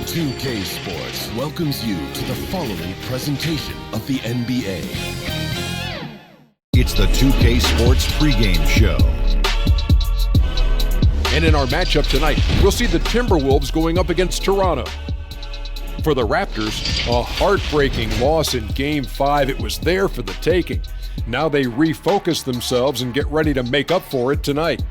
2K Sports welcomes you to the following presentation of the NBA. It's the 2K Sports pregame show. And in our matchup tonight, we'll see the Timberwolves going up against Toronto. For the Raptors, a heartbreaking loss in Game 5. It was there for the taking. Now they refocus themselves and get ready to make up for it tonight.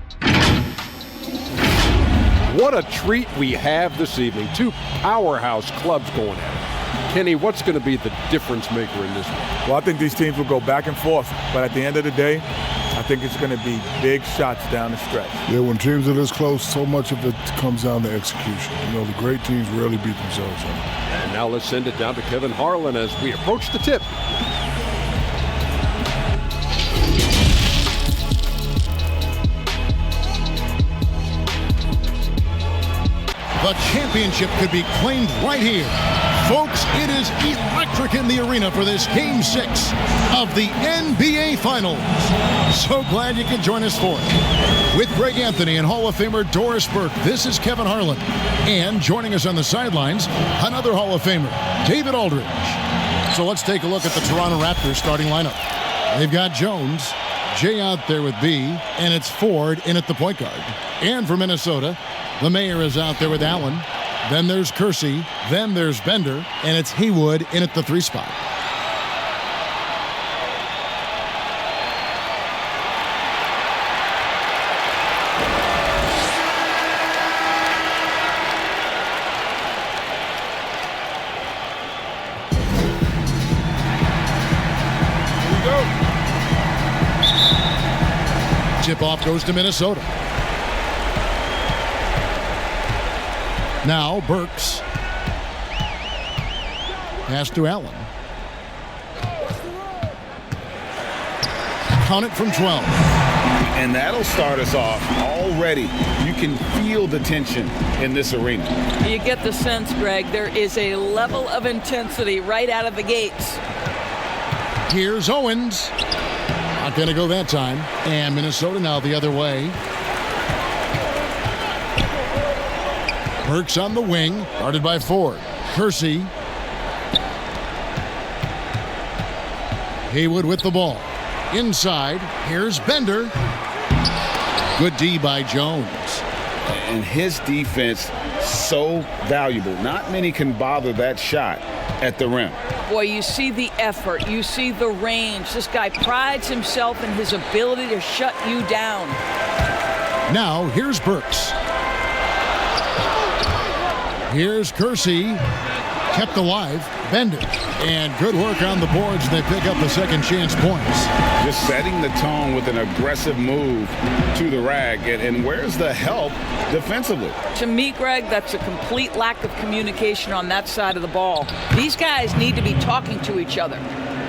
What a treat we have this evening. Two powerhouse clubs going at it. Kenny, what's going to be the difference maker in this one? Well, I think these teams will go back and forth, but at the end of the day, I think it's going to be big shots down the stretch. Yeah, when teams are this close, so much of it comes down to execution. You know, the great teams rarely beat themselves up. And now let's send it down to Kevin Harlan as we approach the tip. The championship could be claimed right here. Folks, it is electric in the arena for this Game 6 of the NBA Finals. So glad you can join us for it. With Greg Anthony and Hall of Famer Doris Burke, this is Kevin Harlan. And joining us on the sidelines, another Hall of Famer, David Aldridge. So let's take a look at the Toronto Raptors starting lineup. They've got Jones, Jay out there with B, and it's Ford in at the point guard. And for Minnesota, the mayor is out there with Allen. Then there's Kersey. Then there's Bender. And it's Haywood in at the 3 spot. Here we go. Tip-off goes to Minnesota. Now Burks. Pass to Allen. Count it from 12. And that'll start us off already. You can feel the tension in this arena. You get the sense, Greg, there is a level of intensity right out of the gates. Here's Owens. Not going to go that time. And Minnesota now the other way. Burks on the wing, guarded by Ford. Kersey. Haywood with the ball. Inside, here's Bender. Good D by Jones. And his defense, so valuable. Not many can bother that shot at the rim. Boy, you see the effort. You see the range. This guy prides himself in his ability to shut you down. Now, here's Burks. Here's Kersey, kept alive, Bender, and good work on the boards. They pick up the second chance points. Just setting the tone with an aggressive move to the rag. And where's the help defensively? To me, Greg, that's a complete lack of communication on that side of the ball. These guys need to be talking to each other.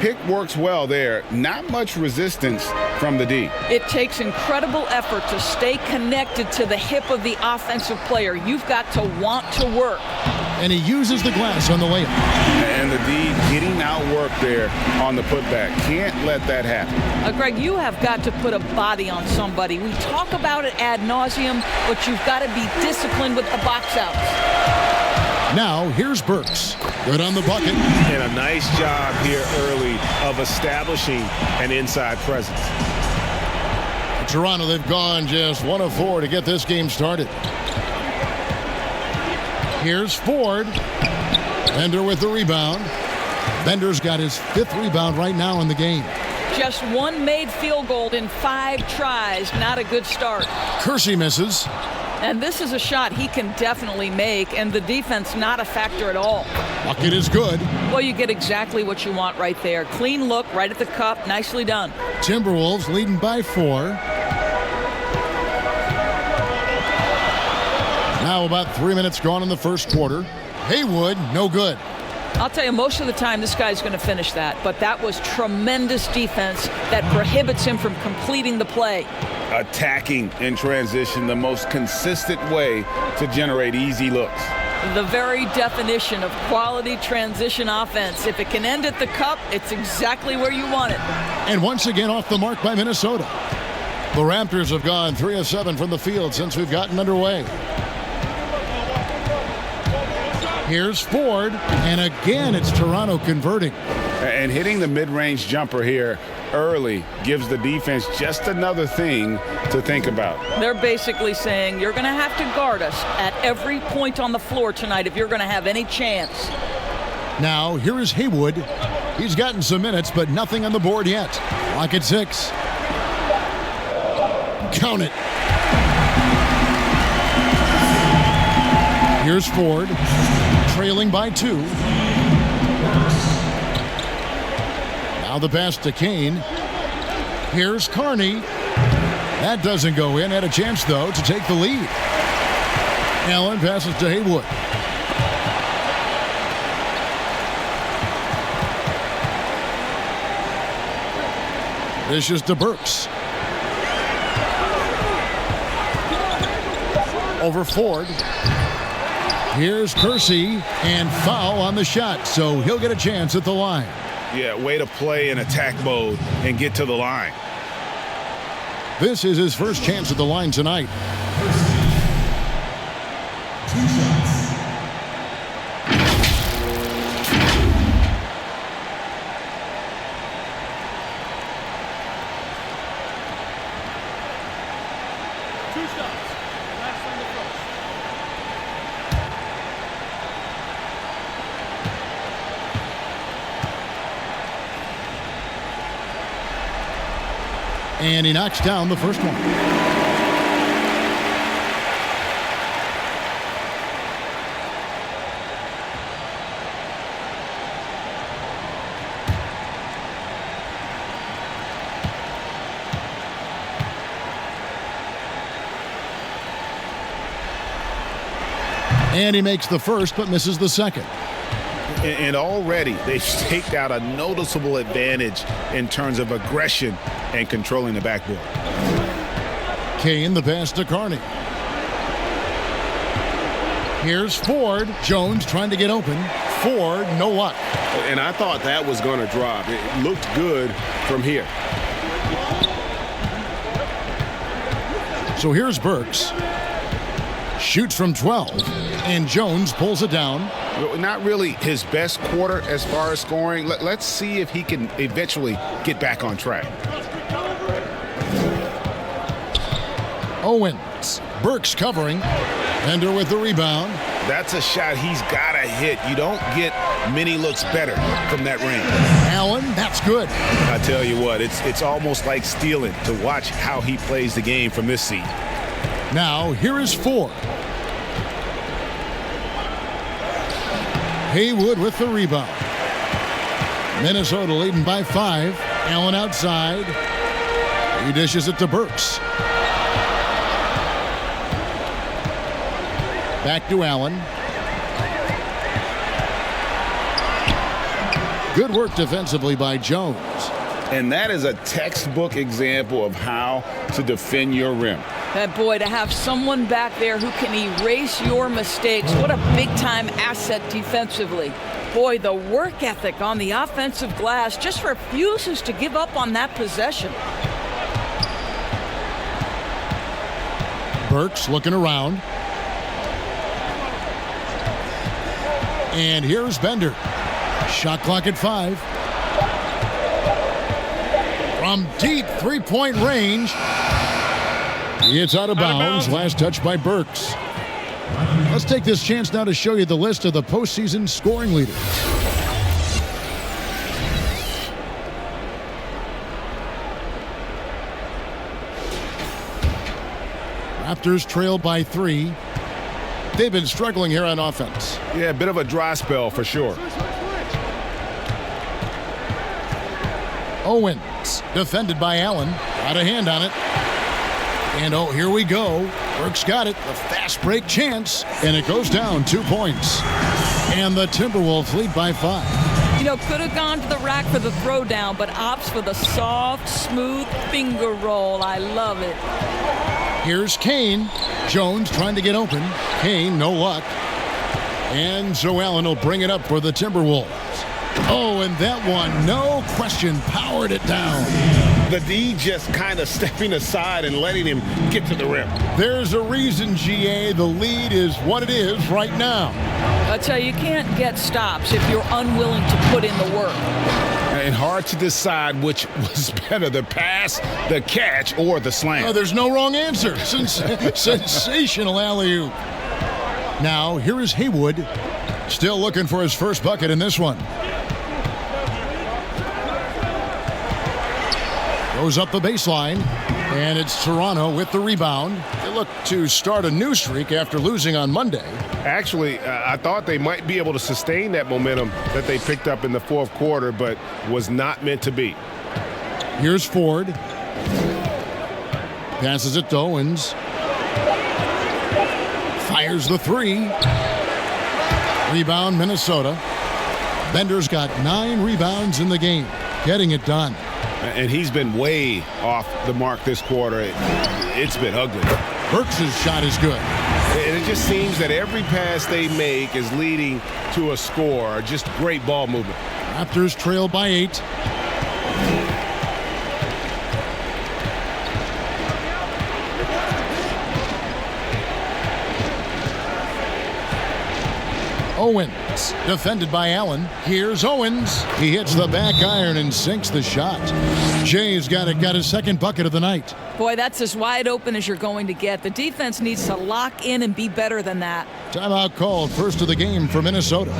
Pick works well there. Not much resistance from the D. It takes incredible effort to stay connected to the hip of the offensive player. You've got to want to work. And he uses the glass on the layup. And the D getting outworked there on the putback. Can't let that happen. Greg, you have got to put a body on somebody. We talk about it ad nauseum, but you've got to be disciplined with the box outs. Now, here's Burks. Good on the bucket. And a nice job here early of establishing an inside presence. Toronto, they've gone just 1 of 4 to get this game started. Here's Ford. Bender with the rebound. Bender's got his 5th rebound right now in the game. Just one made field goal in 5 tries. Not a good start. Kersey misses. And this is a shot he can definitely make, and the defense not a factor at all. Bucket is good. Well, you get exactly what you want right there. Clean look, right at the cup. Nicely done. Timberwolves leading by 4. Now about 3 minutes gone in the first quarter. Haywood, no good. I'll tell you, most of the time this guy's going to finish that, but that was tremendous defense that prohibits him from completing the play. Attacking in transition, the most consistent way to generate easy looks. The very definition of quality transition offense. If it can end at the cup, it's exactly where you want it. And once again off the mark by Minnesota. The Raptors have gone 3 of 7 from the field since we've gotten underway. Here's Ford, and again it's Toronto converting. And hitting the mid-range jumper here early gives the defense just another thing to think about. They're basically saying you're going to have to guard us at every point on the floor tonight if you're going to have any chance. Now, here is Haywood. He's gotten some minutes, but nothing on the board yet. Clock at 6. Count it. Here's Ford, trailing by 2. Now the pass to Kane. Here's Carney. That doesn't go in. Had a chance, though, to take the lead. Allen passes to Haywood. This is to Burks. Over Ford. Here's Kersey, and foul on the shot, so he'll get a chance at the line. Yeah, way to play in attack mode and get to the line. This is his first chance at the line tonight. And he knocks down the first one. And he makes the first, but misses the second. And already they've staked out a noticeable advantage in terms of aggression and controlling the backboard. Kane, the pass to Carney. Here's Ford. Jones trying to get open. Ford, no luck. And I thought that was going to drop. It looked good from here. So here's Burks. Shoots from 12. And Jones pulls it down. Not really his best quarter as far as scoring. Let's see if he can eventually get back on track. Owens. Burks covering. Bender with the rebound. That's a shot he's got to hit. You don't get many looks better from that range. Allen, that's good. I tell you what, it's almost like stealing to watch how he plays the game from this seat. Now, here is Ford. Haywood with the rebound. Minnesota leading by 5. Allen outside. He dishes it to Burks. Back to Allen. Good work defensively by Jones. And that is a textbook example of how to defend your rim. That boy, to have someone back there who can erase your mistakes, what a big-time asset defensively. Boy, the work ethic on the offensive glass just refuses to give up on that possession. Burks looking around. And here's Bender. Shot clock at 5. From deep three-point range. It's out of bounds. Last touch by Burks. Let's take this chance now to show you the list of the postseason scoring leaders. Raptors trail by 3. They've been struggling here on offense. Yeah, a bit of a dry spell for sure. Owens, defended by Allen. Got a hand on it. And oh, here we go. Burks got it. A fast break chance. And it goes down 2 points. And the Timberwolves lead by 5. You know, could have gone to the rack for the throwdown, but opts for the soft, smooth finger roll. I love it. Here's Kane. Jones trying to get open. Kane, no luck. And so Allen will bring it up for the Timberwolves. Oh, and that one, no question, powered it down. The D just kind of stepping aside and letting him get to the rim. There's a reason, GA, the lead is what it is right now. I tell you can't get stops if you're unwilling to put in the work. And hard to decide which was better, the pass, the catch, or the slam. Oh, there's no wrong answer. Sensational alley-oop. Now, here is Haywood, still looking for his first bucket in this one. Goes up the baseline, and it's Toronto with the rebound. They look to start a new streak after losing on Monday. Actually, I thought they might be able to sustain that momentum that they picked up in the fourth quarter, but was not meant to be. Here's Ford. Passes it to Owens. Fires the three. Rebound, Minnesota. Bender's got 9 rebounds in the game, getting it done. And he's been way off the mark this quarter. It's been ugly. Burks' shot is good. And it just seems that every pass they make is leading to a score. Just great ball movement. Raptors trail by 8. Owens, defended by Allen. Here's Owens. He hits the back iron and sinks the shot. Jay's got his second bucket of the night. Boy, that's as wide open as you're going to get. The defense needs to lock in and be better than that. Timeout called, first of the game for Minnesota.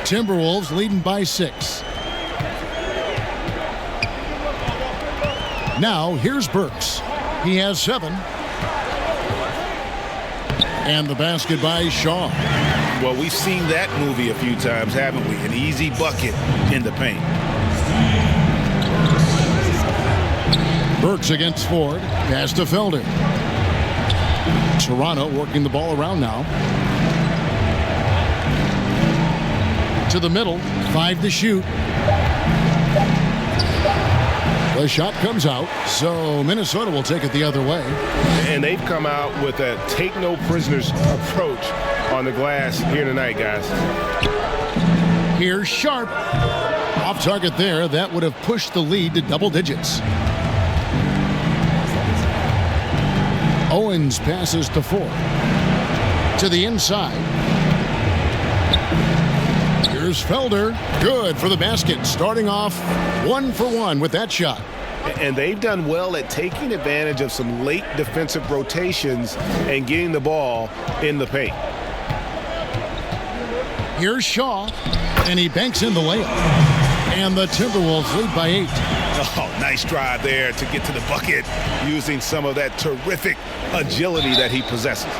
Timberwolves leading by 6. Now, here's Burks. He has 7. And the basket by Shaw. Well, we've seen that movie a few times, haven't we? An easy bucket in the paint. Burks against Ford. Pass to Felder. Toronto working the ball around now. To the middle, 5 to shoot. The shot comes out, so Minnesota will take it the other way. And they've come out with a take no prisoners approach on the glass here tonight, guys. Here's Sharp. Off target there. That would have pushed the lead to double digits. Owens passes to Ford. To the inside. Here's Felder. Good for the basket. Starting off 1 for 1 with that shot. And they've done well at taking advantage of some late defensive rotations and getting the ball in the paint. Here's Shaw, and he banks in the layup. And the Timberwolves lead by 8. Oh, nice drive there to get to the bucket using some of that terrific agility that he possesses.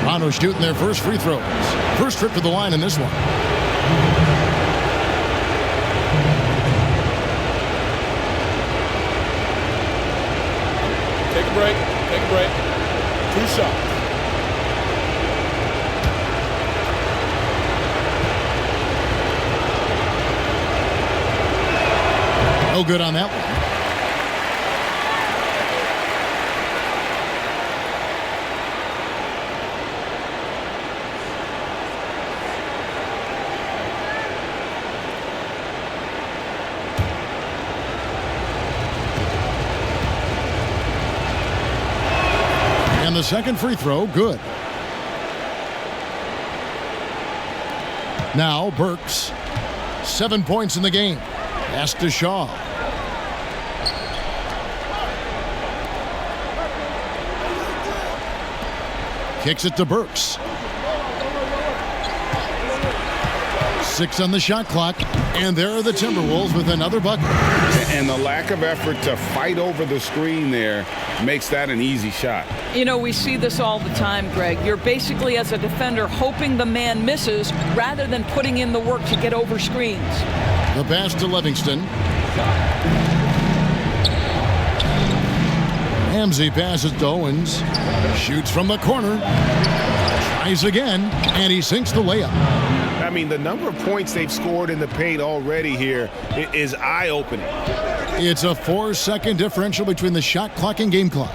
Toronto shooting their first free throws. First trip to the line in this one. Take a break. Take a break. 2 shots. No good on that one. The second free throw, good. Now Burks, 7 points in the game. Pass to Shaw. Kicks it to Burks. 6 on the shot clock, and there are the Timberwolves with another bucket. And the lack of effort to fight over the screen there makes that an easy shot. You know, we see this all the time, Greg. You're basically, as a defender, hoping the man misses rather than putting in the work to get over screens. The pass to Livingston. Ramsey passes to Owens. Shoots from the corner. Tries again, and he sinks the layup. I mean, the number of points they've scored in the paint already here is eye-opening. It's a 4-second differential between the shot clock and game clock.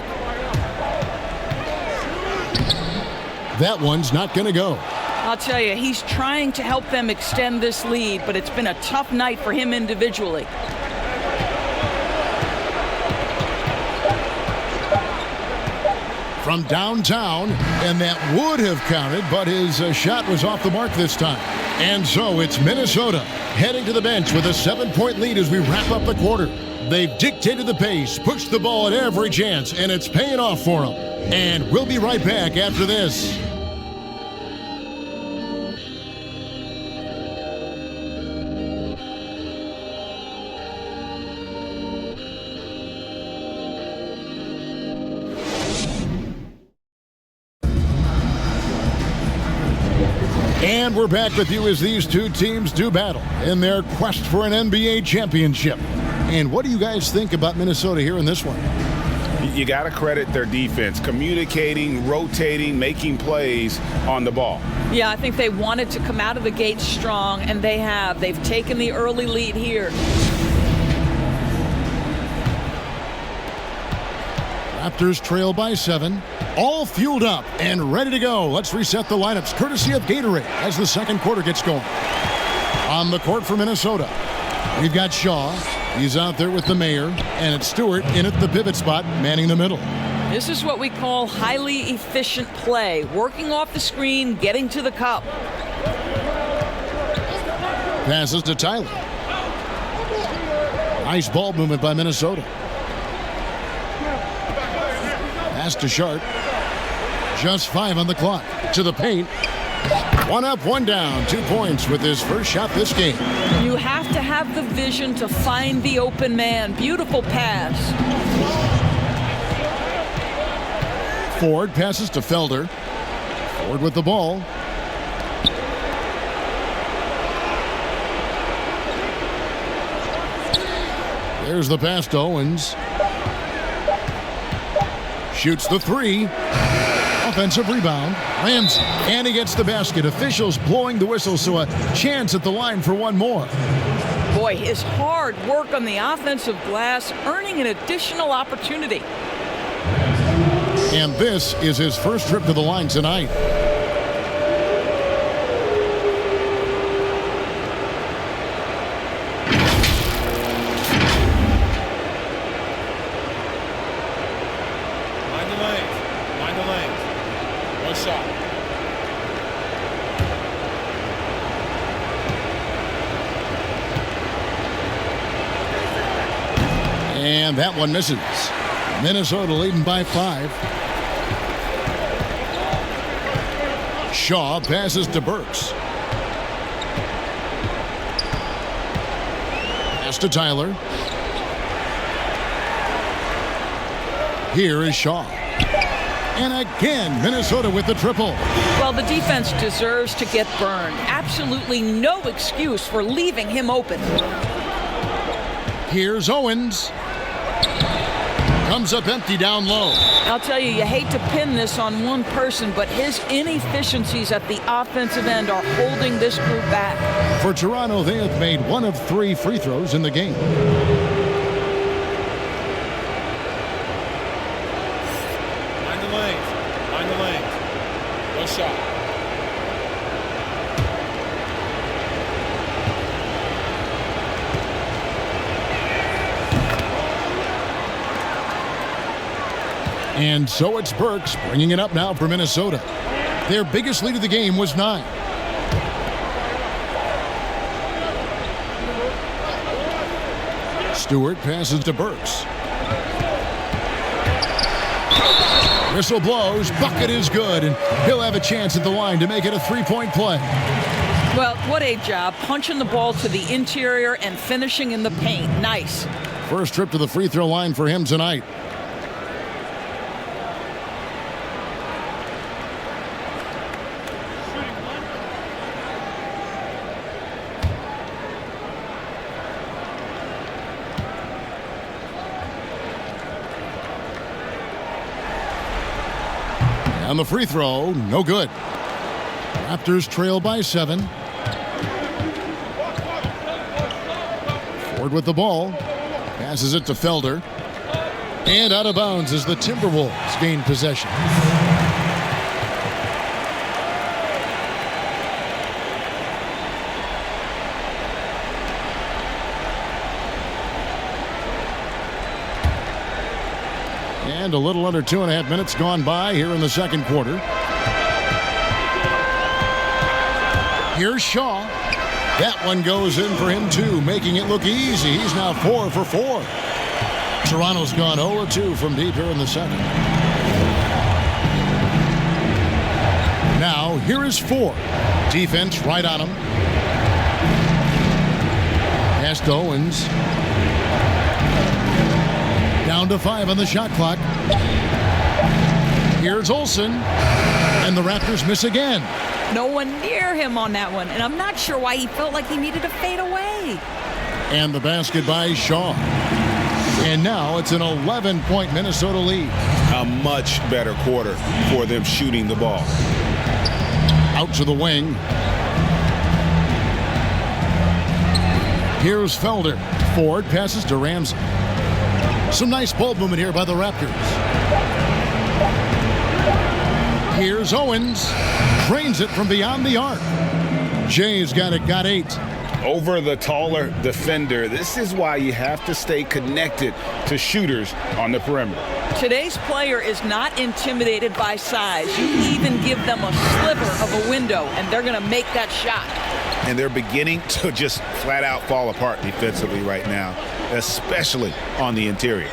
That one's not going to go. I'll tell you, he's trying to help them extend this lead, but it's been a tough night for him individually. From downtown, and that would have counted, but his shot was off the mark this time. And so it's Minnesota heading to the bench with a 7-point lead as we wrap up the quarter. They've dictated the pace, pushed the ball at every chance, and it's paying off for them. And we'll be right back after this. And we're back with you as these two teams do battle in their quest for an NBA championship. And what do you guys think about Minnesota here in this one? You got to credit their defense, communicating, rotating, making plays on the ball. Yeah, I think they wanted to come out of the gate strong, and they have. They've taken the early lead here. Raptors trail by 7. All fueled up and ready to go. Let's reset the lineups courtesy of Gatorade as the second quarter gets going. On the court for Minnesota, we've got Shaw. He's out there with the mayor, and it's Stewart in at the pivot spot, manning the middle. This is what we call highly efficient play, working off the screen, getting to the cup. Passes to Tyler. Nice ball movement by Minnesota. Pass to Sharp. Just 5 on the clock. To the paint. 1 up, 1 down. 2 points with his first shot this game. You have to have the vision to find the open man. Beautiful pass. Ford passes to Felder. Ford with the ball. There's the pass to Owens. Shoots the 3. Offensive rebound. Ramsey. And he gets the basket. Officials blowing the whistle, so a chance at the line for one more. Boy, his hard work on the offensive glass earning an additional opportunity. And this is his first trip to the line tonight. And that one misses. Minnesota leading by 5. Shaw passes to Burks. Pass to Tyler. Here is Shaw. And again, Minnesota with the triple. Well, the defense deserves to get burned. Absolutely no excuse for leaving him open. Here's Owens. Comes up empty down low. I'll tell you, you hate to pin this on one person, but his inefficiencies at the offensive end are holding this group back. For Toronto, they have made 1 of 3 free throws in the game. Mind the lanes. No shot. And so it's Burks bringing it up now for Minnesota. Their biggest lead of the game was 9. Stewart passes to Burks. Whistle blows. Bucket is good, and he'll have a chance at the line to make it a 3-point play. Well, what a job. Punching the ball to the interior and finishing in the paint. Nice. First trip to the free throw line for him tonight. And the free throw, no good. Raptors trail by 7. Ford with the ball. Passes it to Felder. And out of bounds as the Timberwolves gain possession. And a little under 2.5 minutes gone by here in the second quarter. Here's Shaw. That one goes in for him too, making it look easy. He's now 4 for 4. Toronto's gone 0-2 from deep here in the second. Now here is Ford. Defense right on him. Pass to Owens. Down to 5 on the shot clock. Here's Olsen. And the Raptors miss again. No one near him on that one, and I'm not sure why he felt like he needed to fade away. And the basket by Shaw. And now it's an 11-point Minnesota lead. A much better quarter for them shooting the ball. Out to the wing. Here's Felder. Ford passes to Ramsey. Some nice ball movement here by the Raptors. Here's Owens. Drains it from beyond the arc. Jay's got 8. Over the taller defender. This is why you have to stay connected to shooters on the perimeter. Today's player is not intimidated by size. You even give them a sliver of a window, and they're going to make that shot. And they're beginning to just flat out fall apart defensively right now, especially on the interior.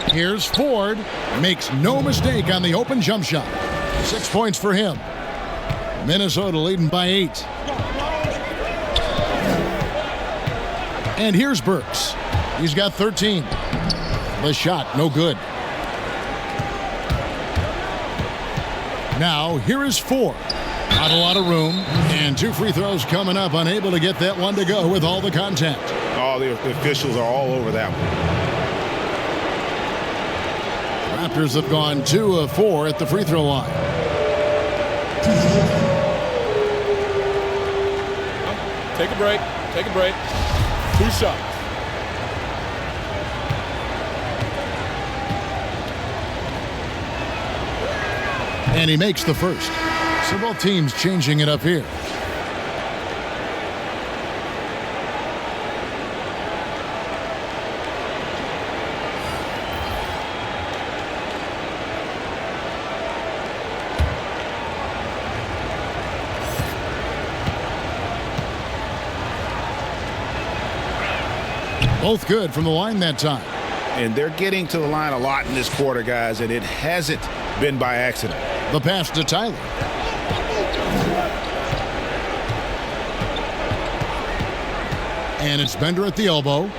Here's Ford. Makes no mistake on the open jump shot. 6 points for him. Minnesota leading by 8. And here's Burks. He's got 13. The shot, no good. Now, here is Ford. Not a lot of room. And 2 free throws coming up. Unable to get that one to go with all the contact. All the officials are all over that one. Raptors have gone 2 of 4 at the free throw line. Take a break. Take a break. 2 shots. And he makes the first. So both teams changing it up here. Both good from the line that time. And they're getting to the line a lot in this quarter, guys, and it hasn't been by accident. The pass to Tyler. And it's Bender at the elbow.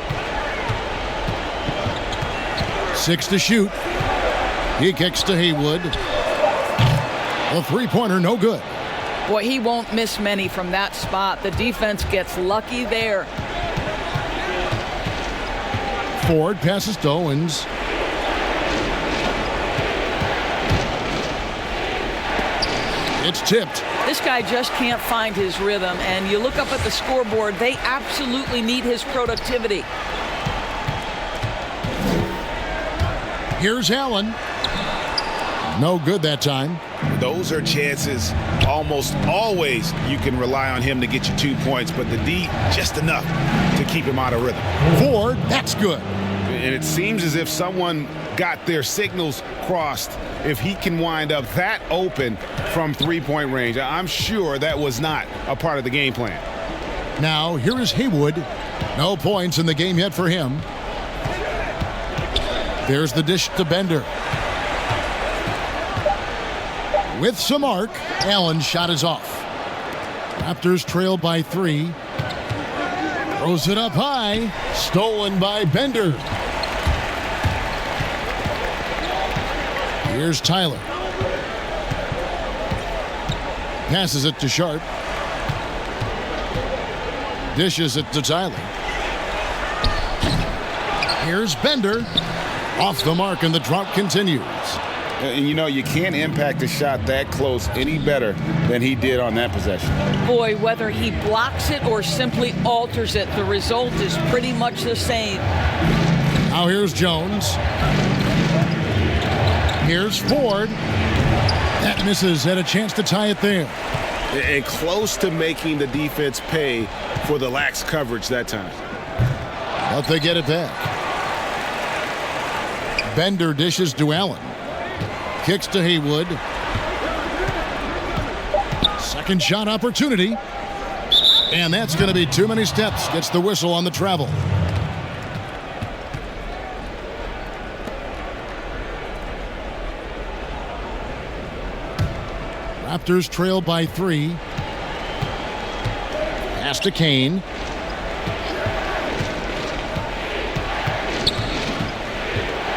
6 to shoot. He kicks to Haywood. A three-pointer, no good. Boy, he won't miss many from that spot. The defense gets lucky there. Ford passes to Owens. It's tipped. This guy just can't find his rhythm, and you look up at the scoreboard, they absolutely need his productivity. Here's Allen. No good that time. Those are chances almost always you can rely on him to get you 2 points, but the D just enough to keep him out of rhythm. Ford, that's good. And it seems as if someone got their signals crossed. If he can wind up that open from three-point range, I'm sure that was not a part of the game plan. Now, here is Haywood. No points in the game yet for him. There's the dish to Bender. With some arc, Allen's shot is off. Raptors trail by 3. Throws it up high. Stolen by Bender. Here's Tyler. Passes it to Sharp. Dishes it to Tyler. Here's Bender. Off the mark, and the drought continues. And you know, you can't impact a shot that close any better than he did on that possession. Boy, whether he blocks it or simply alters it, the result is pretty much the same. Now here's Jones. Here's Ford. That misses. Had a chance to tie it there. And close to making the defense pay for the lax coverage that time. But they get it back. Bender dishes to Allen. Kicks to Haywood. Second shot opportunity. And that's going to be too many steps. Gets the whistle on the travel. Raptors trail by 3. Pass to Kane.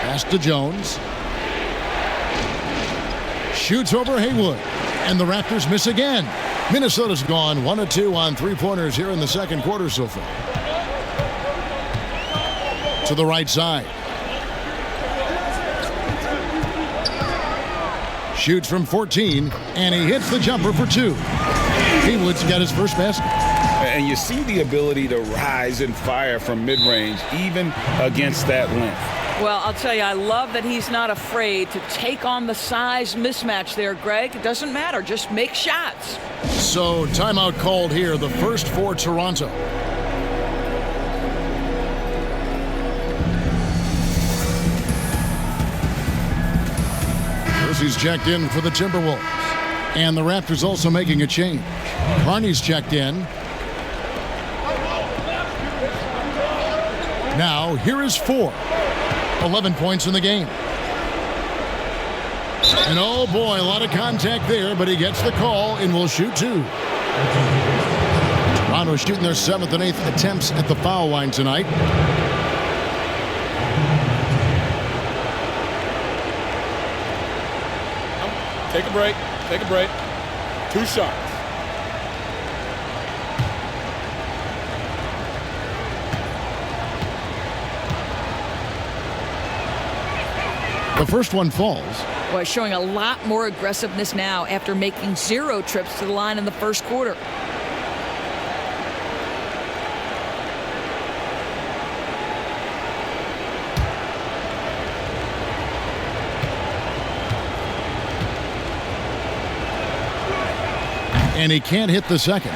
Pass to Jones. Shoots over Haywood. And the Raptors miss again. Minnesota's gone 1 of 2 on three-pointers here in the second quarter so far. To the right side. Shoots from 14, and he hits the jumper for 2. Haywood's got his first basket. And you see the ability to rise and fire from mid-range, even against that length. Well, I'll tell you, I love that he's not afraid to take on the size mismatch there, Greg. It doesn't matter. Just make shots. So, timeout called here, the first for Toronto. He's checked in for the Timberwolves. And the Raptors also making a change. Carney's checked in. Now, here is 4. 11 points in the game. And oh boy, a lot of contact there, but he gets the call and will shoot 2. Toronto shooting their 7th and 8th attempts at the foul line tonight. Take a break. Take a break. 2 shots. The first one falls. Boy, showing a lot more aggressiveness now after making 0 trips to the line in the first quarter. And he can't hit the second.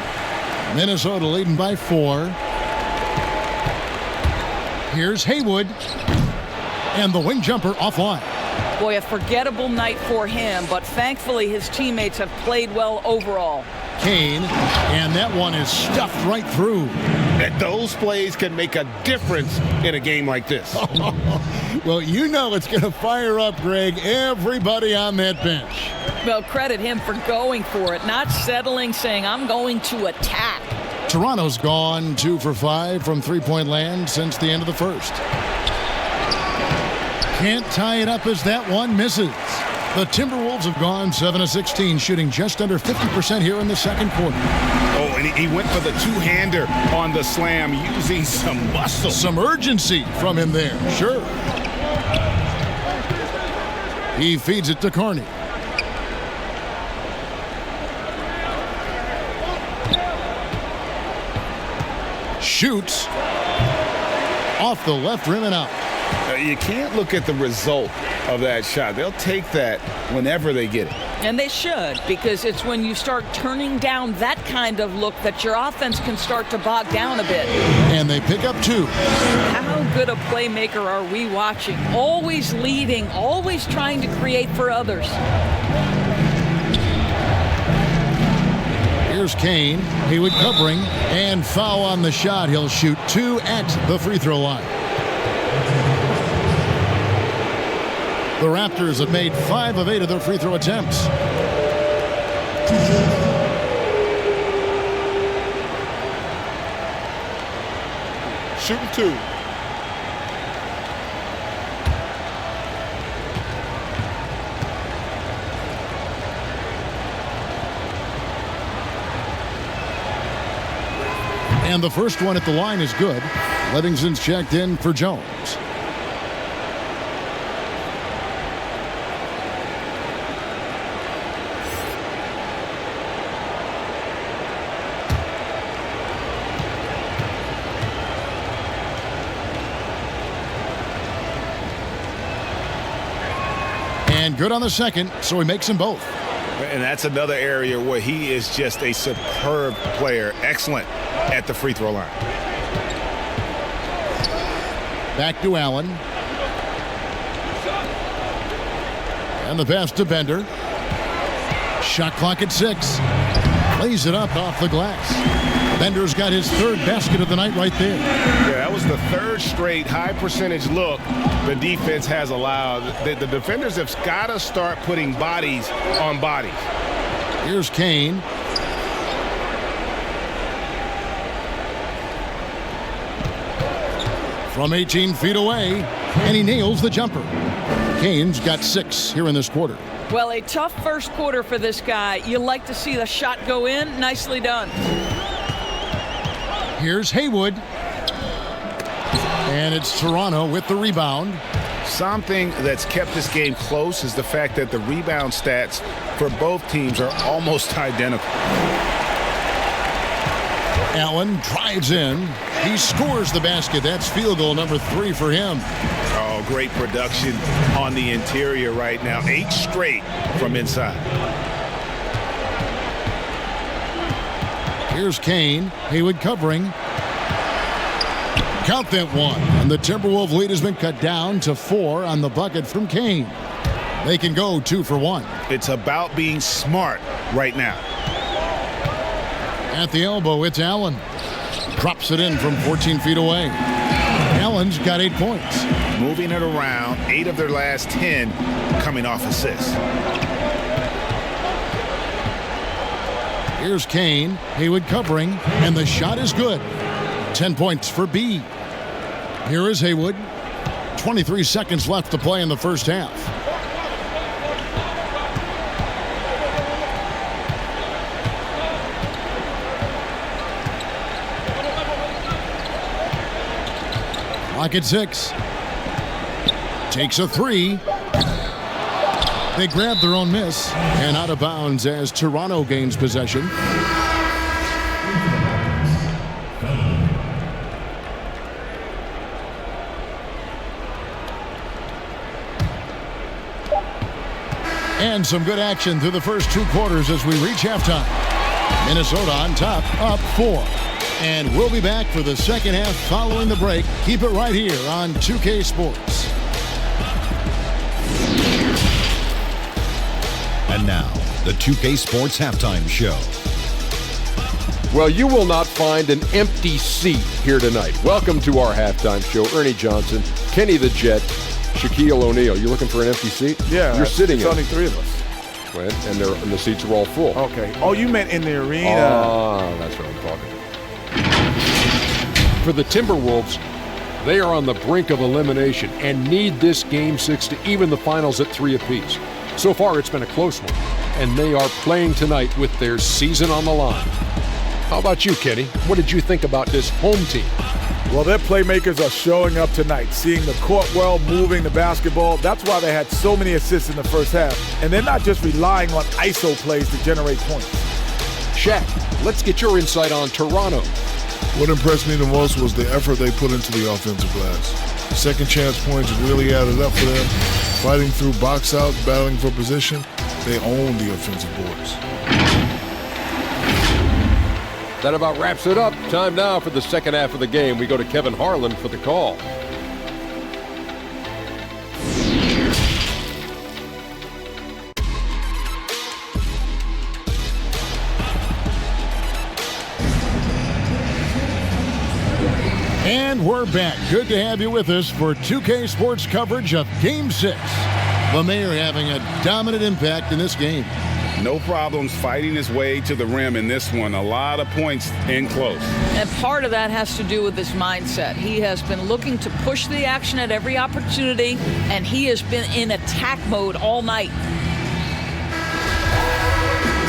Minnesota leading by 4. Here's Haywood. And the wing jumper offline. Boy, a forgettable night for him, but thankfully his teammates have played well overall. Kane, and that one is stuffed right through. And those plays can make a difference in a game like this. Well, you know it's going to fire up, Greg, everybody on that bench. Well, credit him for going for it, not settling, saying, I'm going to attack. Toronto's gone 2 for 5 from three-point land since the end of the first. Can't tie it up as that one misses. The Timberwolves have gone 7 of 16, shooting just under 50% here in the second quarter. Oh, and he went for the two-hander on the slam, using some muscle. Some urgency from him there, sure. He feeds it to Carney. Shoots off the left rim and out. You can't look at the result of that shot. They'll take that whenever they get it. And they should, because it's when you start turning down that kind of look that your offense can start to bog down a bit. And they pick up 2. How good a playmaker are we watching? Always leading, always trying to create for others. Here's Kane. Haywood covering, and foul on the shot. He'll shoot 2 at the free throw line. The Raptors have made 5 of 8 of their free throw attempts. Shooting 2. And the first one at the line is good. Livingston's checked in for Jones. And good on the second, so he makes them both. And that's another area where he is just a superb player. Excellent at the free throw line. Back to Allen. And the pass to Bender. Shot clock at 6. Lays it up off the glass. Bender's got his third basket of the night right there. Yeah, that was the third straight high percentage look the defense has allowed. The defenders have got to start putting bodies on bodies. Here's Kane. From 18 feet away, and he nails the jumper. Kane's got 6 here in this quarter. Well, a tough first quarter for this guy. You like to see the shot go in. Nicely done. Here's Haywood. And it's Toronto with the rebound. Something that's kept this game close is the fact that the rebound stats for both teams are almost identical. Allen drives in. He scores the basket. That's field goal number 3 for him. Oh, great production on the interior right now. 8 straight from inside. Here's Kane. Haywood covering. Count that one. And the Timberwolves lead has been cut down to 4 on the bucket from Kane. They can go 2 for 1. It's about being smart right now. At the elbow, it's Allen. Drops it in from 14 feet away. Allen's got 8 points. Moving it around, 8 of their last 10 coming off assists. Here's Kane. Haywood covering, and the shot is good. 10 points for B. Here is Haywood. 23 seconds left to play in the first half. Clock at 6. Takes a 3. They grab their own miss and out of bounds as Toronto gains possession. And some good action through the first 2 quarters as we reach halftime. Minnesota on top, up 4. And we'll be back for the second half following the break. Keep it right here on 2K Sports. And now, the 2K Sports Halftime Show. Well, you will not find an empty seat here tonight. Welcome to our halftime show. Ernie Johnson, Kenny the Jet, Shaquille O'Neal. You looking for an empty seat? Yeah. You're sitting in only 3 of us. Right, and the seats are all full. Okay. Oh, you meant in the arena. Ah, that's what I'm talking about. For the Timberwolves, they are on the brink of elimination and need this Game 6 to even the finals at 3 apiece. So far, it's been a close one, and they are playing tonight with their season on the line. How about you, Kenny? What did you think about this home team? Well, their playmakers are showing up tonight, seeing the court well, moving the basketball. That's why they had so many assists in the first half. And they're not just relying on ISO plays to generate points. Shaq, let's get your insight on Toronto. What impressed me the most was the effort they put into the offensive glass. Second chance points really added up for them. Fighting through box outs, battling for position, they own the offensive boards. That about wraps it up. Time now for the second half of the game. We go to Kevin Harlan for the call. And we're back. Good to have you with us for 2K Sports coverage of Game 6. The Mayor having a dominant impact in this game. No problems fighting his way to the rim in this one. A lot of points in close. And part of that has to do with his mindset. He has been looking to push the action at every opportunity, and he has been in attack mode all night.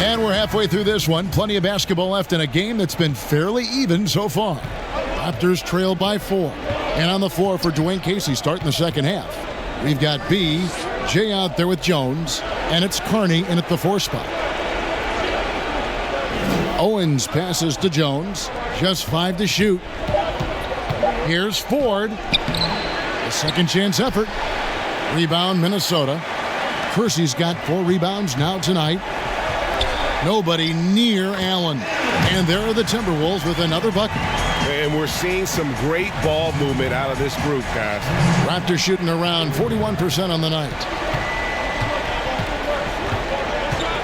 And we're halfway through this one. Plenty of basketball left in a game that's been fairly even so far. Raptors trail by 4. And on the floor for Dwayne Casey starting the second half. We've got B, Jay out there with Jones, and it's Carney in at the 4 spot. Owens passes to Jones. Just 5 to shoot. Here's Ford. A second chance effort. Rebound Minnesota. Kersey's got 4 rebounds now tonight. Nobody near Allen. And there are the Timberwolves with another bucket. And we're seeing some great ball movement out of this group, guys. Raptors shooting around 41% on the night.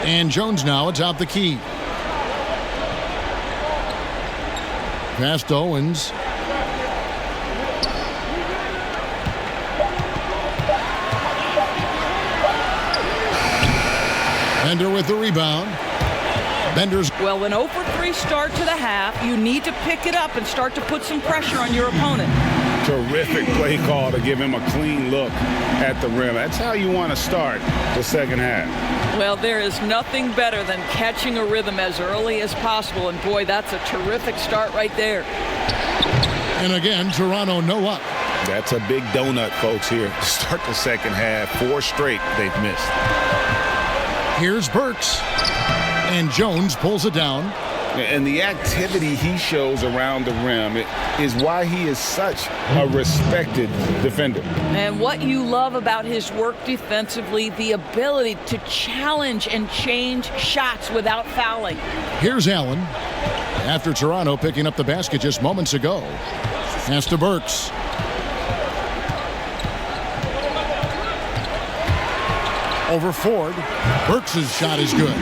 And Jones now atop the key. Pass to Owens. Bender with the rebound. Bender's well, an 0 for 3 start to the half. You need to pick it up and start to put some pressure on your opponent. Terrific play call to give him a clean look at the rim. That's how you want to start the second half. Well, there is nothing better than catching a rhythm as early as possible. And boy, that's a terrific start right there. And again, Toronto no up. That's a big donut, folks, here to start the second half. 4 straight they've missed. Here's Burks. And Jones pulls it down. And the activity he shows around the rim is why he is such a respected defender. And what you love about his work defensively, the ability to challenge and change shots without fouling. Here's Allen. After Toronto picking up the basket just moments ago. Pass to Burks. Over Ford. Burks' shot is good.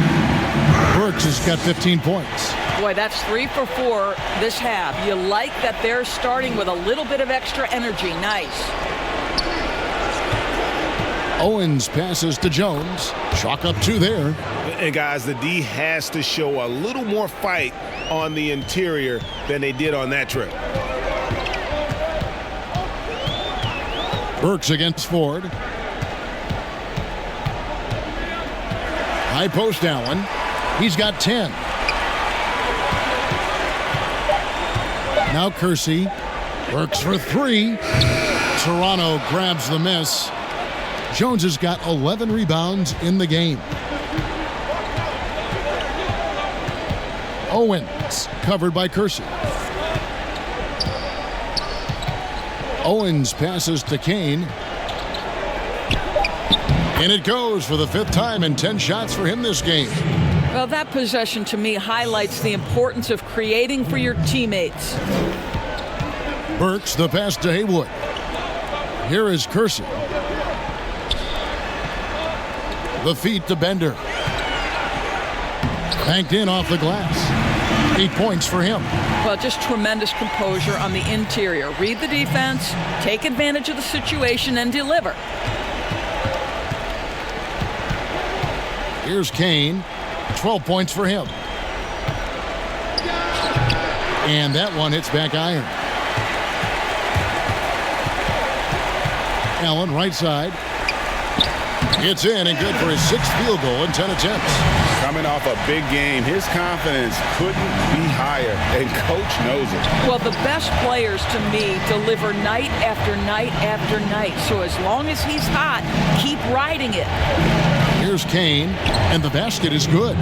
Burks has got 15 points. Boy, that's 3 for 4 this half. You like that they're starting with a little bit of extra energy. Nice. Owens passes to Jones. Chalk up 2 there. And guys, the D has to show a little more fight on the interior than they did on that trip. Burks against Ford. High post Allen. He's got 10. Now Kersey. Burks for 3. Toronto grabs the miss. Jones has got 11 rebounds in the game. Owens covered by Kersey. Owens passes to Kane. And it goes for the 5th time and 10 shots for him this game. Well, that possession to me highlights the importance of creating for your teammates. Burks the pass to Haywood. Here is Kersey. The feet to Bender. Banked in off the glass. 8 points for him. Well, just tremendous composure on the interior. Read the defense, take advantage of the situation, and deliver. Here's Kane. 12 points for him. And that one hits back iron. Allen, right side. It's in and good for his 6th field goal in 10 attempts. Coming off a big game, his confidence couldn't be higher, and coach knows it. Well, the best players to me deliver night after night after night. So as long as he's hot, keep riding it. Here's Kane, and the basket is good.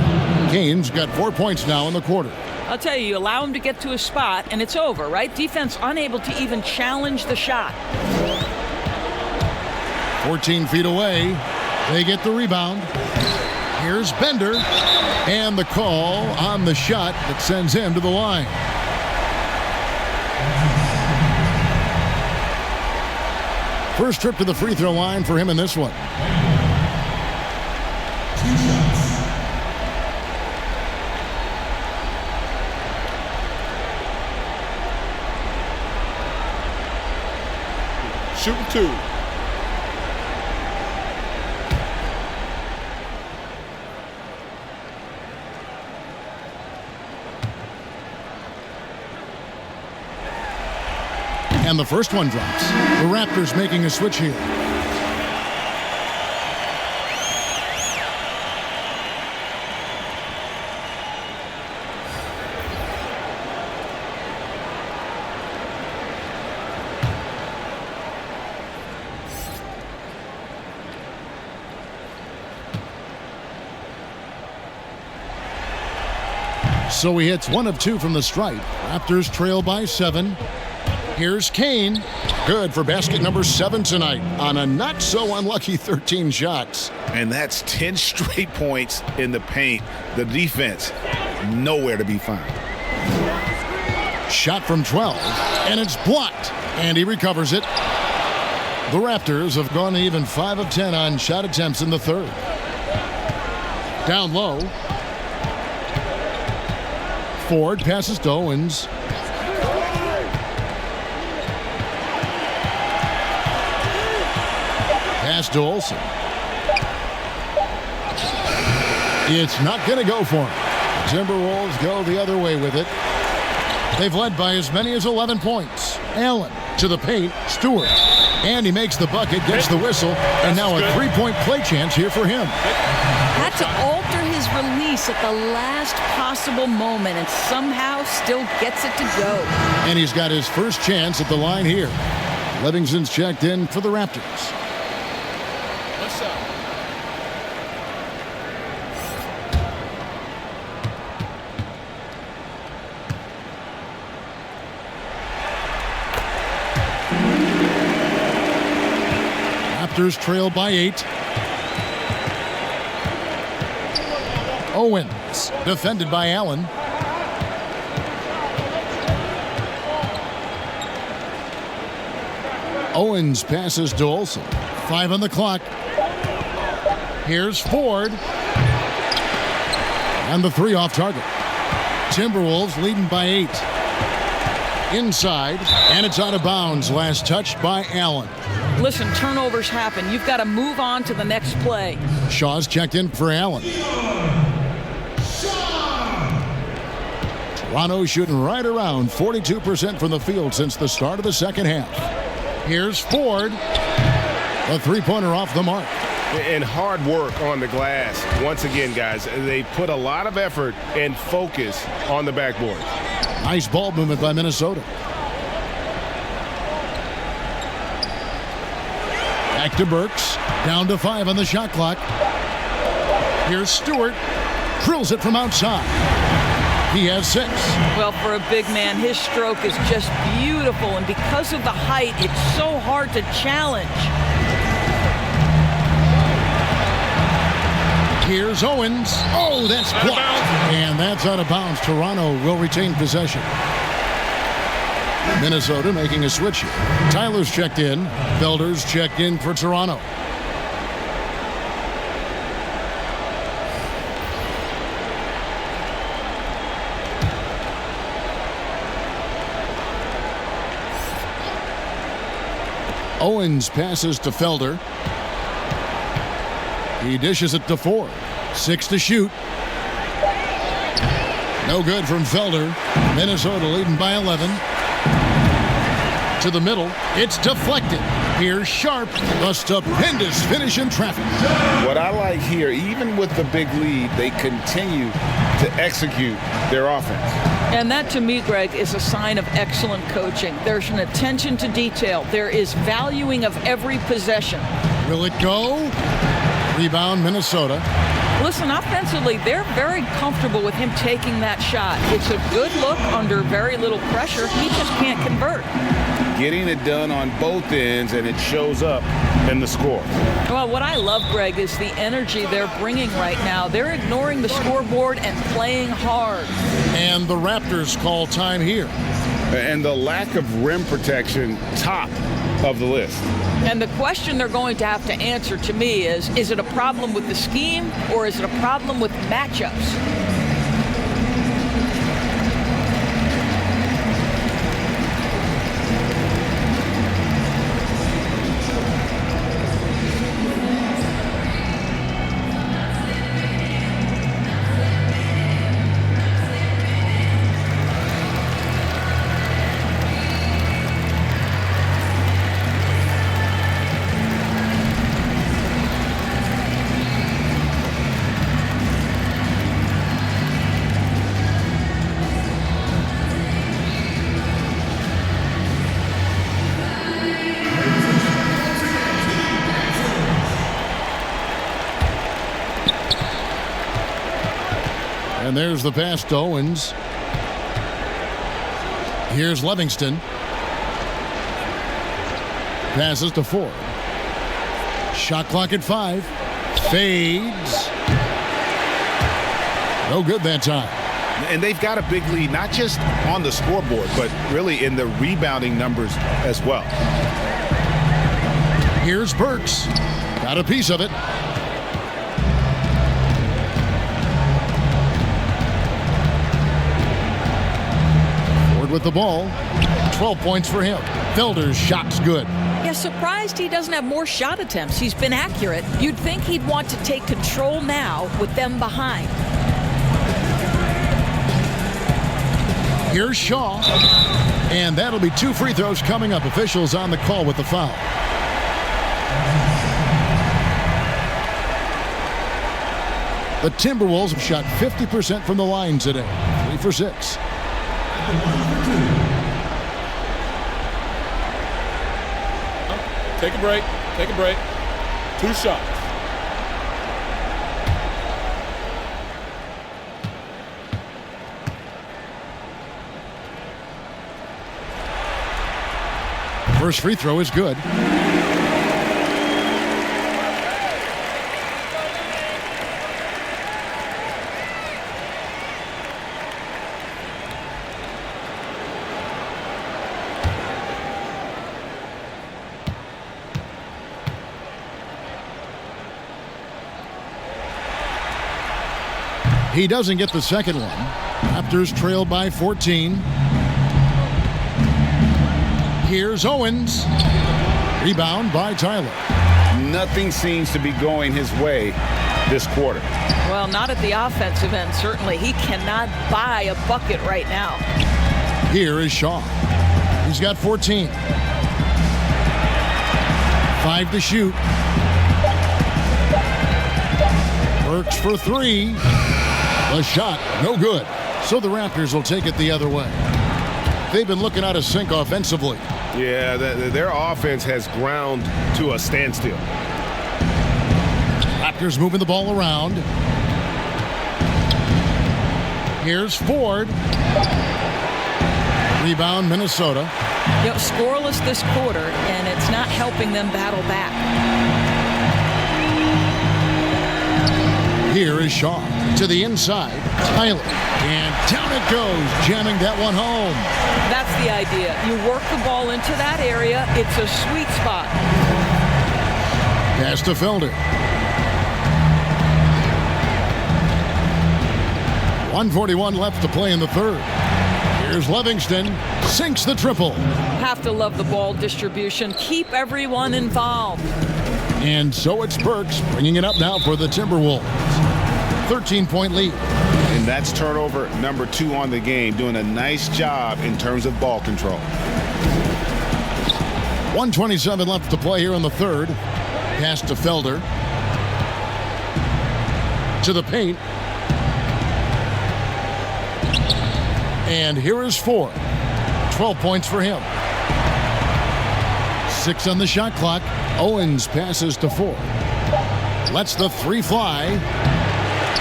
Kane's got 4 points now in the quarter. I'll tell you, you allow him to get to a spot, and it's over, right? Defense unable to even challenge the shot. 14 feet away. They get the rebound. Here's Bender, and the call on the shot that sends him to the line. First trip to the free throw line for him in this one. Shooting 2. And the first one drops. The Raptors making a switch here. So he hits 1 of 2 from the stripe. Raptors trail by 7. Here's Kane. Good for basket number 7 tonight on a not-so-unlucky 13 shots. And that's 10 straight points in the paint. The defense, nowhere to be found. Shot from 12, and it's blocked. And he recovers it. The Raptors have gone even 5 of 10 on shot attempts in the third. Down low. Ford passes to Owens. Pass to Olsen. It's not going to go for him. Timberwolves go the other way with it. They've led by as many as 11 points. Allen to the paint. Stewart. And he makes the bucket, gets the whistle, and now a 3-point play chance here for him. Had to alter his release at the last possible moment and somehow still gets it to go. And he's got his first chance at the line here. Livingston's checked in for the Raptors. Raptors trail by 8. Owens, defended by Allen. Owens passes to Olsen. 5 on the clock. Here's Ford. And the 3 off target. Timberwolves leading by 8. Inside, and it's out of bounds. Last touched by Allen. Listen, turnovers happen. You've got to move on to the next play. Shaw's checked in for Allen. Toronto shooting right around 42% from the field since the start of the second half. Here's Ford. A 3-pointer off the mark. And hard work on the glass. Once again, guys, they put a lot of effort and focus on the backboard. Nice ball movement by Minnesota. Back to Burks. Down to 5 on the shot clock. Here's Stewart. Drills it from outside. He has 6. Well, for a big man, his stroke is just beautiful. And because of the height, it's so hard to challenge. Here's Owens. Oh, that's blocked. And that's out of bounds. Toronto will retain possession. Minnesota making a switch here. Tyler's checked in. Felder's checked in for Toronto. Owens passes to Felder. He dishes it to Ford. 6 to shoot. No good from Felder. Minnesota leading by 11. To the middle. It's deflected. Here's Sharp. A stupendous finish in traffic. What I like here, even with the big lead, they continue to execute their offense. And that, to me, Greg, is a sign of excellent coaching. There's an attention to detail. There is valuing of every possession. Will it go? Rebound, Minnesota. Listen, offensively, they're very comfortable with him taking that shot. It's a good look under very little pressure. He just can't convert. Getting it done on both ends, and it shows up in the score. Well, what I love, Greg, is the energy they're bringing right now. They're ignoring the scoreboard and playing hard. And the Raptors call time here. And the lack of rim protection, top of the list. And the question they're going to have to answer to me is it a problem with the scheme or is it a problem with matchups? And there's the pass to Owens. Here's Livingston. Passes to Ford. Shot clock at 5. Fades. No good that time. And they've got a big lead, not just on the scoreboard, but really in the rebounding numbers as well. Here's Burks. Got a piece of it. Ford with the ball. 12 points for him. Felder's shot's good. Yeah, surprised he doesn't have more shot attempts. He's been accurate. You'd think he'd want to take control now with them behind. Here's Shaw. And that'll be 2 free throws coming up. Officials on the call with the foul. The Timberwolves have shot 50% from the line today. 3 for 6. Take a break. Take a break. 2 shots. First free throw is good. He doesn't get the second one. Raptors trail by 14. Here's Owens. Rebound by Tyler. Nothing seems to be going his way this quarter. Well, not at the offensive end, certainly. He cannot buy a bucket right now. Here is Shaw. He's got 14. 5 to shoot. Burks for 3. The shot, no good. So the Raptors will take it the other way. They've been looking out of sync offensively. Yeah, their offense has ground to a standstill. Raptors moving the ball around. Here's Ford. Rebound, Minnesota. You know, scoreless this quarter, and it's not helping them battle back. Here is Shaw to the inside. Tyler. And down it goes, jamming that one home. That's the idea. You work the ball into that area. It's a sweet spot. Pass to Felder. 1:41 left to play in the third. Here's Livingston. Sinks the triple. Have to love the ball distribution. Keep everyone involved. And so it's Burks bringing it up now for the Timberwolves. 13-point lead. And that's turnover number 2 on the game, doing a nice job in terms of ball control. 1:27 left to play here in the third. Pass to Felder. To the paint. And here is Ford. 12 points for him. 6 on the shot clock. Owens passes to Ford. Lets the 3 fly.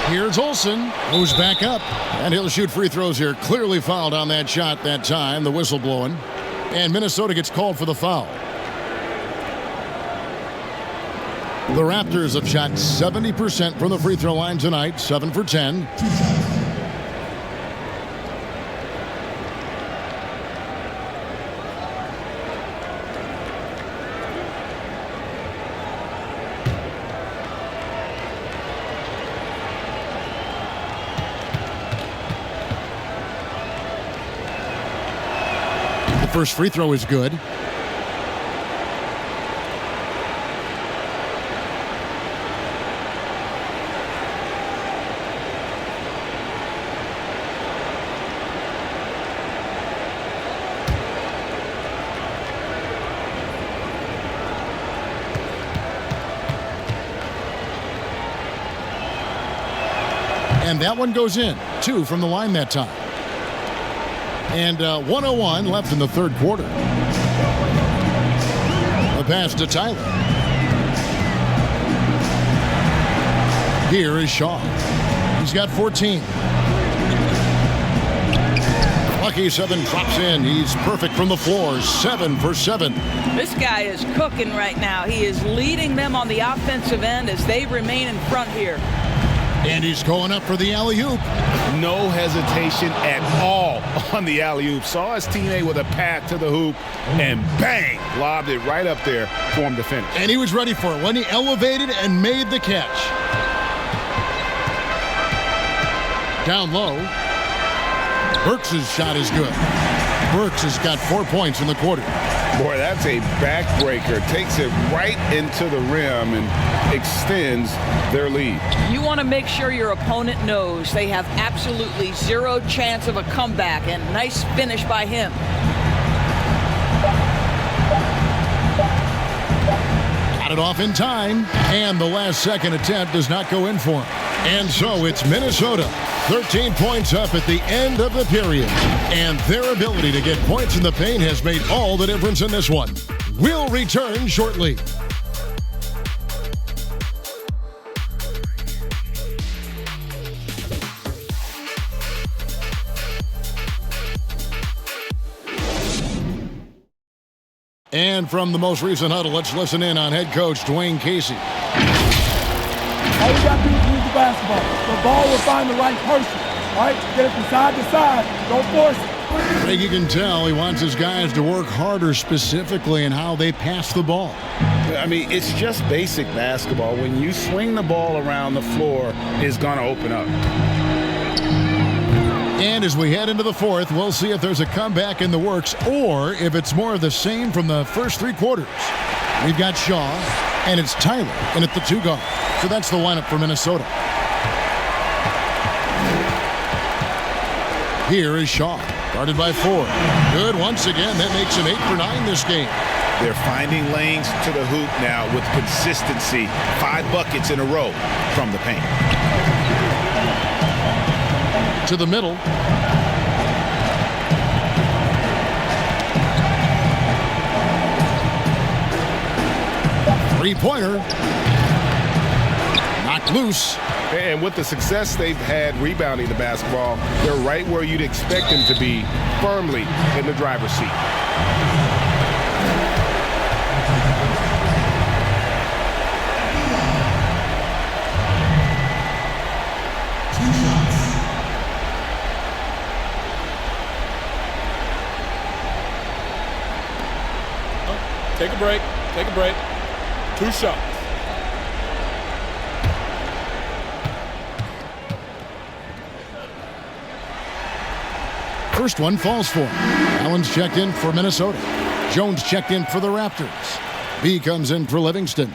Here's Olsen. Moves back up. And he'll shoot free throws here. Clearly fouled on that shot that time. The whistle blowing. And Minnesota gets called for the foul. The Raptors have shot 70% from the free throw line tonight. 7 for 10. First free throw is good. And that one goes in. 2 from the line that time. And 1:01 left in the third quarter. A pass to Tyler. Here is Shaw. He's got 14. Lucky 7 drops in. He's perfect from the floor. 7 for 7. This guy is cooking right now. He is leading them on the offensive end as they remain in front here. And he's going up for the alley-oop. No hesitation at all on the alley-oop. Saw his teammate with a path to the hoop, and bang, lobbed it right up there for him to finish. And he was ready for it when he elevated and made the catch. Down low. Burks' shot is good. Burks has got 4 points in the quarter. Boy, that's a backbreaker. Takes it right into the rim and extends their lead. You want to make sure your opponent knows they have absolutely zero chance of a comeback, and nice finish by him. Got it off in time, and the last second attempt does not go in for him. And so it's Minnesota, 13 points up at the end of the period. And their ability to get points in the paint has made all the difference in this one. We'll return shortly. And from the most recent huddle, let's listen in on head coach Dwayne Casey. All you got to do is move the basketball. The ball will find the right person, right? Get it from side to side. Don't force it. Greg, you can tell he wants his guys to work harder specifically in how they pass the ball. I mean, it's just basic basketball. When you swing the ball around the floor, it's going to open up. And as we head into the fourth, we'll see if there's a comeback in the works or if it's more of the same from the first 3 quarters. We've got Shaw, and it's Tyler in at the 2 guard. So that's the lineup for Minnesota. Here is Shaw, guarded by 4. Good once again. That makes him 8 for 9 this game. They're finding lanes to the hoop now with consistency. 5 buckets in a row from the paint. To the middle. Three-pointer. Knocked loose. And with the success they've had rebounding the basketball, they're right where you'd expect them to be, firmly in the driver's seat. Take a break. Take a break. 2 shots. First one falls for him. Allen's checked in for Minnesota. Jones checked in for the Raptors. B comes in for Livingston.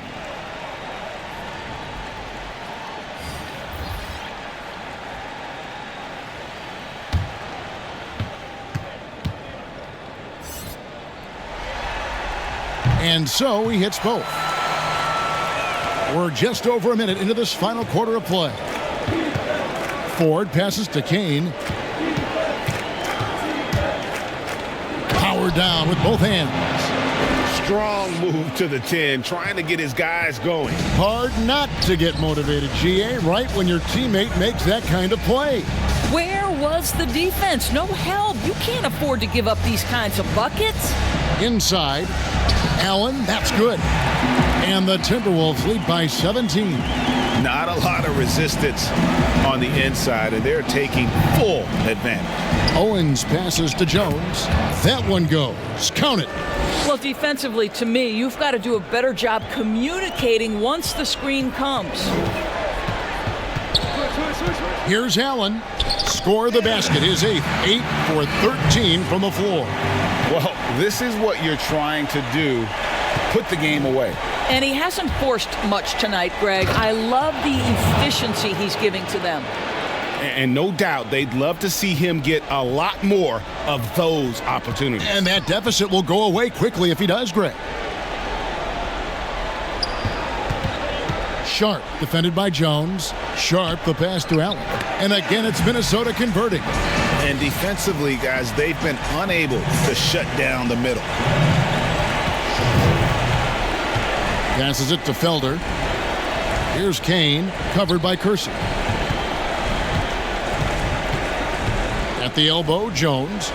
And so he hits both. We're just over a minute into this final quarter of play. Ford passes to Kane. Power down with both hands. Strong move to the 10, trying to get his guys going. Hard not to get motivated, GA, right when your teammate makes that kind of play. Where was the defense? No help. You can't afford to give up these kinds of buckets. Inside. Allen, that's good. And the Timberwolves lead by 17. Not a lot of resistance on the inside, and they're taking full advantage. Owens passes to Jones. That one goes. Count it. Well, defensively, to me, you've got to do a better job communicating once the screen comes. Here's Allen. Score the basket. His 8th. 8 for 13 from the floor. Well, this is what you're trying to do. Put the game away. And he hasn't forced much tonight, Greg. I love the efficiency he's giving to them. And no doubt they'd love to see him get a lot more of those opportunities. And that deficit will go away quickly if he does, Greg. Sharp defended by Jones. Sharp the pass to Allen. And again, it's Minnesota converting. And defensively, guys, they've been unable to shut down the middle. Passes it to Felder. Here's Kane, covered by Kersey. At the elbow, Jones.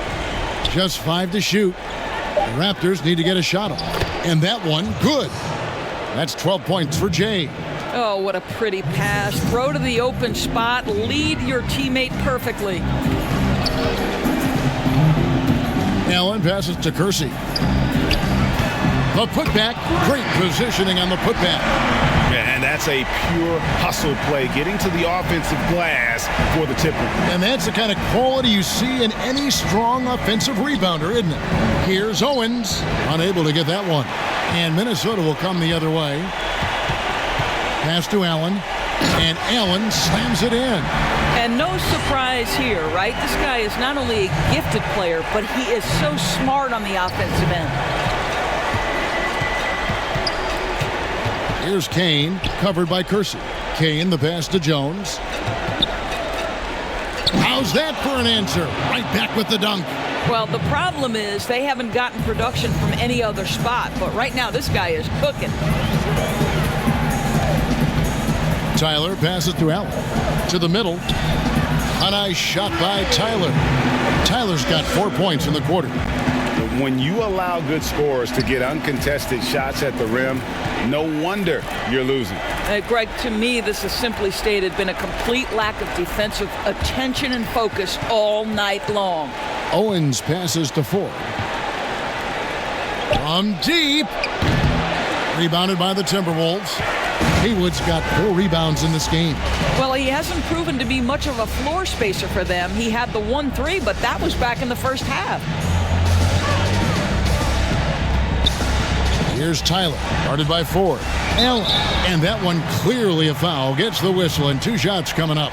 Just 5 to shoot. The Raptors need to get a shot off. And that one, good. That's 12 points for Jay. Oh, what a pretty pass. Throw to the open spot. Lead your teammate perfectly. Allen passes to Kersey. The putback. Great positioning on the putback. Yeah, and that's a pure hustle play, getting to the offensive glass for the Timberwolves. And that's the kind of quality you see in any strong offensive rebounder, isn't it? Here's Owens, unable to get that one. And Minnesota will come the other way. Pass to Allen, and Allen slams it in. And no surprise here, right? This guy is not only a gifted player, but he is so smart on the offensive end. Here's Kane, covered by Kersey. Kane, the pass to Jones. How's that for an answer? Right back with the dunk. Well, the problem is they haven't gotten production from any other spot, but right now this guy is cooking. Tyler passes to Allen. To the middle. A nice shot by Tyler. Tyler's got 4 points in the quarter. When you allow good scorers to get uncontested shots at the rim, no wonder you're losing. Greg, to me, this has simply stated been a complete lack of defensive attention and focus all night long. Owens passes to Ford. From deep. Rebounded by the Timberwolves. Haywood's got 4 rebounds in this game. Well, he hasn't proven to be much of a floor spacer for them. He had the 1-3, but that was back in the first half. Here's Tyler, guarded by Ford. Allen, and that one clearly a foul. Gets the whistle, and 2 shots coming up.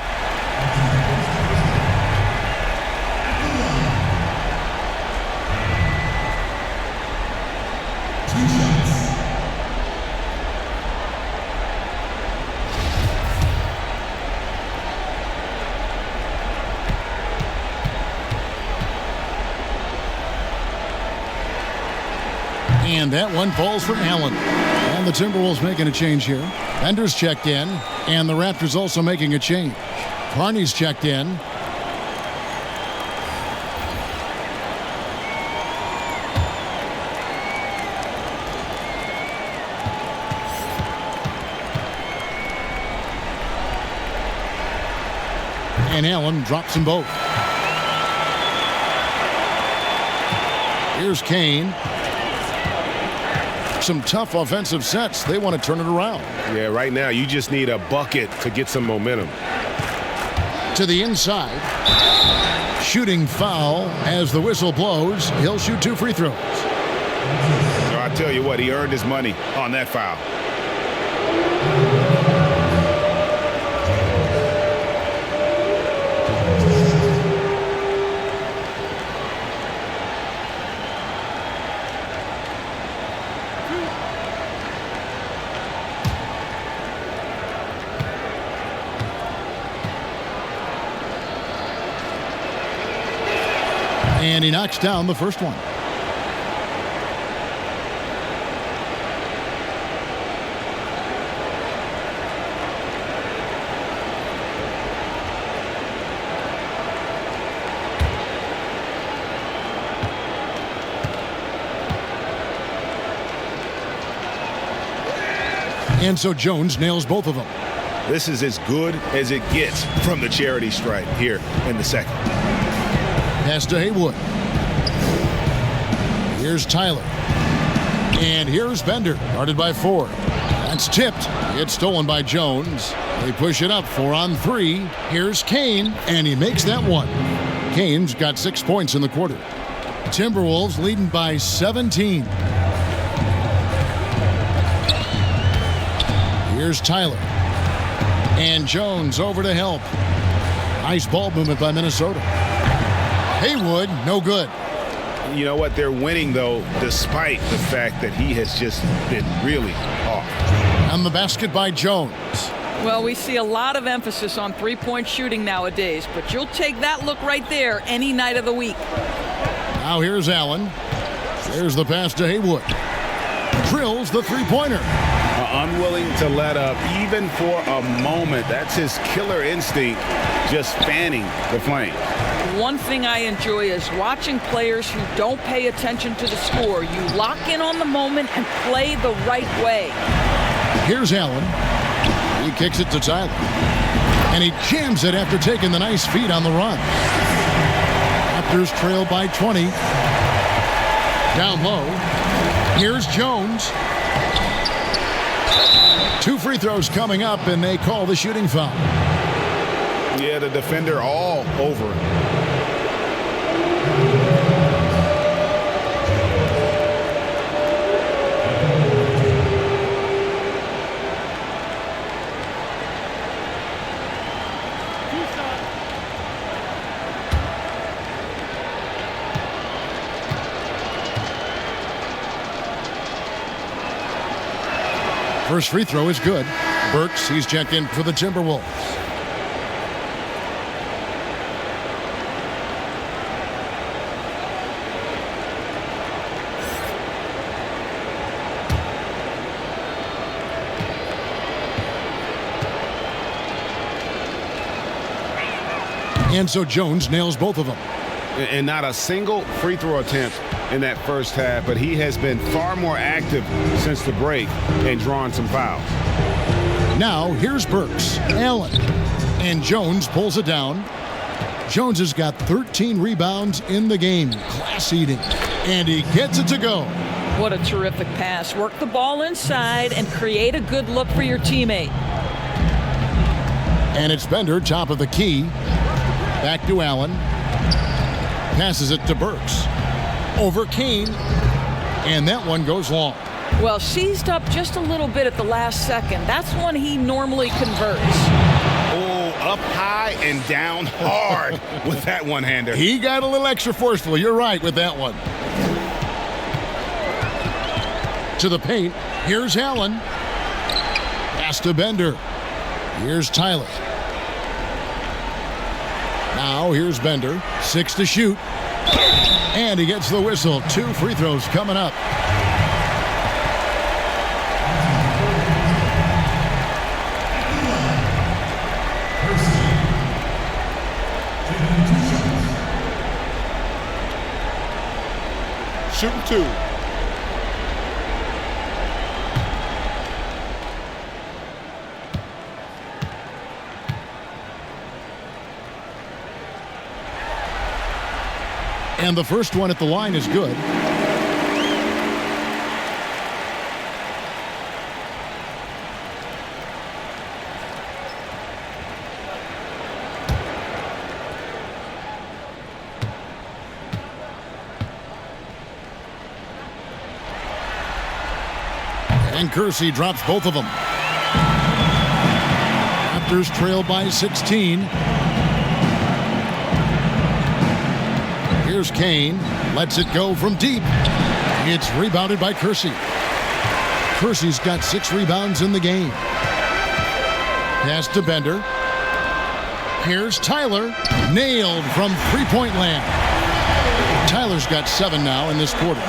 And that one falls for Allen. And the Timberwolves making a change here. Bender's checked in, and the Raptors also making a change. Carney's checked in. And Allen drops them both. Here's Kane. Some tough offensive sets. They want to turn it around. Yeah, right now you just need a bucket to get some momentum. To the inside. Shooting foul as the whistle blows. He'll shoot 2 free throws. I tell you what, he earned his money on that foul. And he knocks down the first one. And so Jones nails both of them. This is as good as it gets from the charity stripe here in the second. Pass to Haywood. Here's Tyler. And here's Bender, guarded by Ford. That's tipped. It's stolen by Jones. They push it up 4 on 3. Here's Kane, and he makes that one. Kane's got 6 points in the quarter. Timberwolves leading by 17. Here's Tyler. And Jones over to help. Nice ball movement by Minnesota. Haywood, no good. You know what? They're winning, though, despite the fact that he has just been really off. And the basket by Jones. Well, we see a lot of emphasis on three-point shooting nowadays, but you'll take that look right there any night of the week. Now here's Allen. There's the pass to Haywood. Drills the three-pointer. Unwilling to let up even for a moment. That's his killer instinct, just fanning the flame. One thing I enjoy is watching players who don't pay attention to the score. You lock in on the moment and play the right way. Here's Allen. He kicks it to Tyler. And he jams it after taking the nice feed on the run. Raptors trail by 20. Down low. Here's Jones. 2 free throws coming up, and they call the shooting foul. Yeah, the defender all over him. First free throw is good. Burks, he's checked in for the Timberwolves. And so Jones nails both of them. And not a single free throw attempt in that first half, but he has been far more active since the break and drawn some fouls. Now here's Burks, Allen, and Jones pulls it down. Jones has got 13 rebounds in the game, class eating, and he gets it to go. What a terrific pass. Work the ball inside and create a good look for your teammate. And it's Bender, top of the key. Back to Allen. Passes it to Burks. Over Kane. And that one goes long. Well, seized up just a little bit at the last second. That's when he normally converts. Oh, up high and down hard with that one-hander. He got a little extra forceful. You're right with that one. To the paint. Here's Allen. Pass to Bender. Here's Tyler. Now here's Bender. 6 to shoot. And he gets the whistle. 2 free throws coming up. Shooting 2. And the first one at the line is good. And Kersey drops both of them. Raptors trail by 16. Here's Kane. Lets it go from deep. It's rebounded by Kersey. Kersey's got 6 rebounds in the game. Pass to Bender. Here's Tyler. Nailed from three-point land. Tyler's got 7 now in this quarter.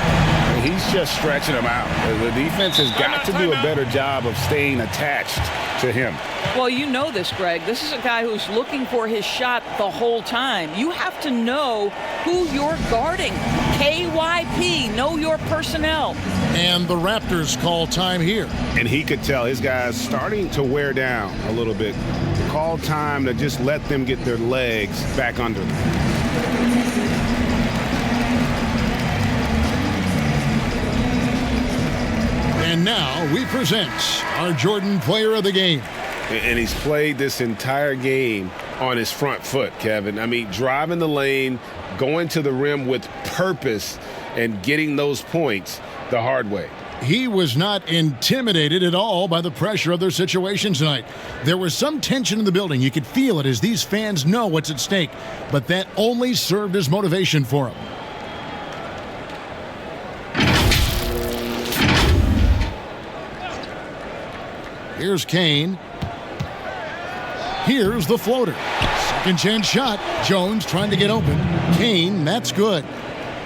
He's just stretching them out. The defense has got to do a better job of staying attached to him. Well, you know this, Greg. This is a guy who's looking for his shot the whole time. You have to know who you're guarding. KYP, know your personnel. And the Raptors call time here. And he could tell his guys starting to wear down a little bit. Call time to just let them get their legs back under them. And now we present our Jordan Player of the Game. And he's played this entire game on his front foot, Kevin. I mean, driving the lane, going to the rim with purpose, and getting those points the hard way. He was not intimidated at all by the pressure of their situation tonight. There was some tension in the building. You could feel it as these fans know what's at stake. But that only served as motivation for him. Here's Kane. Here's the floater. Second chance shot. Jones trying to get open. Kane, that's good.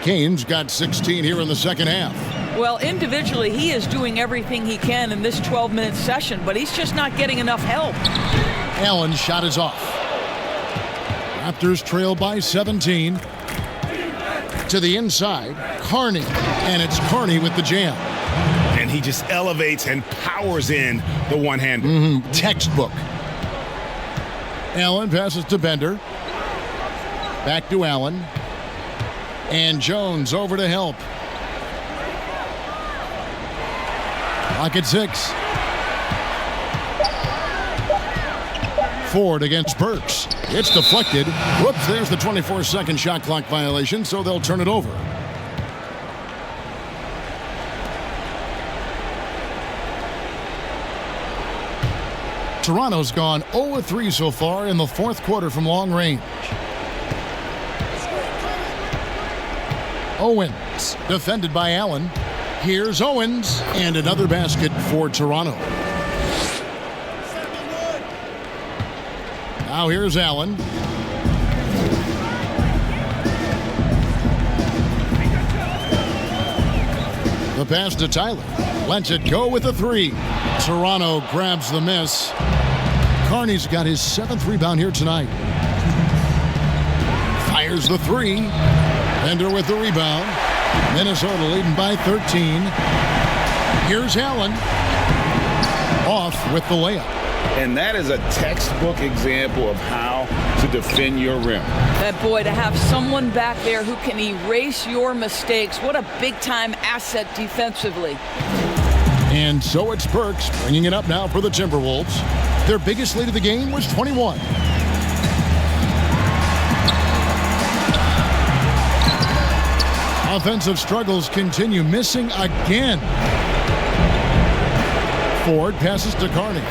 Kane's got 16 here in the second half. Well, individually, he is doing everything he can in this 12-minute session, but he's just not getting enough help. Allen's shot is off. Raptors trail by 17. To the inside, Carney. And it's Carney with the jam. And he just elevates and powers in the one-hander. Textbook. Allen passes to Bender. Back to Allen. And Jones over to help. Clock at 6. Ford against Burks. It's deflected. Whoops, there's the 24-second shot clock violation, so they'll turn it over. Toronto's gone 0-3 so far in the fourth quarter from long range. Owens, defended by Allen. Here's Owens, and another basket for Toronto. Now here's Allen. The pass to Tyler. Lets it go with a 3. Toronto grabs the miss. Carney's got his 7th rebound here tonight. Fires the 3. Bender with the rebound. Minnesota leading by 13. Here's Allen. Off with the layup. And that is a textbook example of how to defend your rim. That boy, to have someone back there who can erase your mistakes, what a big-time asset defensively. And so it's Burks bringing it up now for the Timberwolves. Their biggest lead of the game was 21. Offensive struggles continue, missing again. Ford passes to Carney.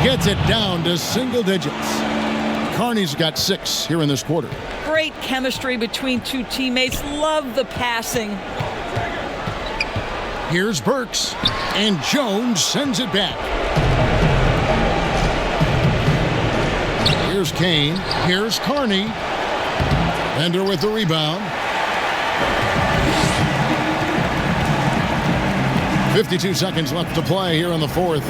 Gets it down to single digits. Carney's got 6 here in this quarter. Great chemistry between two teammates. Love the passing. Here's Burks. And Jones sends it back. Here's Kane. Here's Carney. Bender with the rebound. 52 seconds left to play here in the fourth.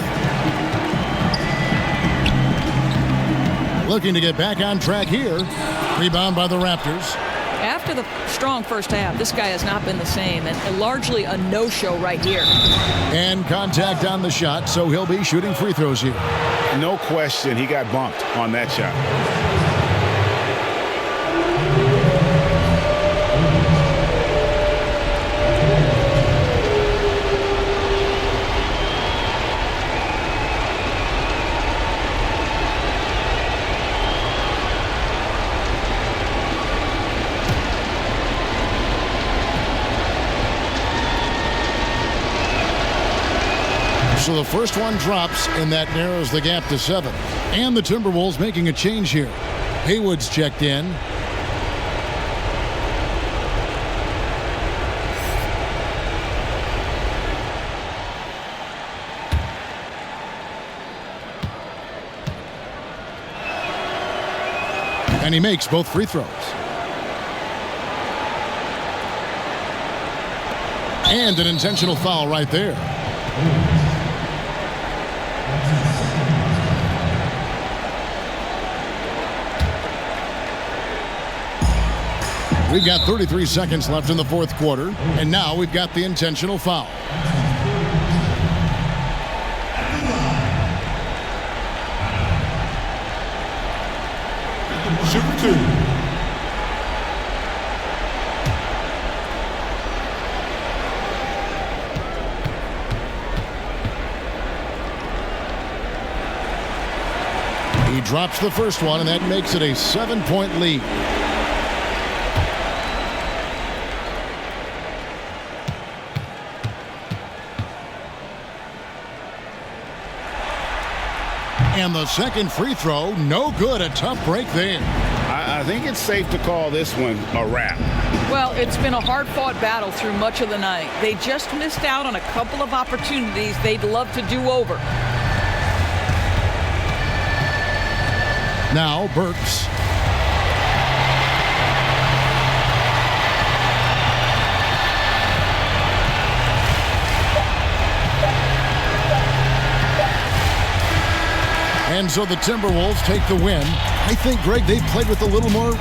Looking to get back on track here. Rebound by the Raptors. After the strong first half, this guy has not been the same, and largely a no-show right here. And contact on the shot, so he'll be shooting free throws here. No question, he got bumped on that shot. So the first one drops, and that narrows the gap to 7. And the Timberwolves making a change here. Haywood's checked in. And he makes both free throws. And an intentional foul right there. We've got 33 seconds left in the fourth quarter, and now we've got the intentional foul. Shooter 2. He drops the first one, and that makes it a 7-point lead. And the second free throw, no good. A tough break there. I think it's safe to call this one a wrap. Well, it's been a hard-fought battle through much of the night. They just missed out on a couple of opportunities they'd love to do over. Now Burks. And so the Timberwolves take the win. I think, Greg, they played with a little more,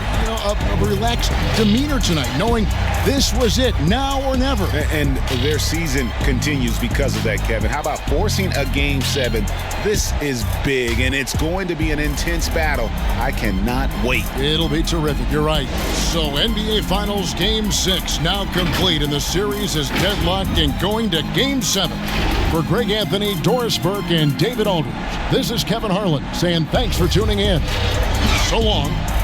of a relaxed demeanor tonight, knowing this was it, now or never. And their season continues because of that, Kevin. How about forcing a Game 7? This is big, and it's going to be an intense battle. I cannot wait. It'll be terrific. You're right. So NBA Finals Game 6 now complete, and the series is deadlocked and going to Game 7. For Greg Anthony, Doris Burke, and David Aldridge, this is Kevin Harlan saying thanks for tuning in. So long.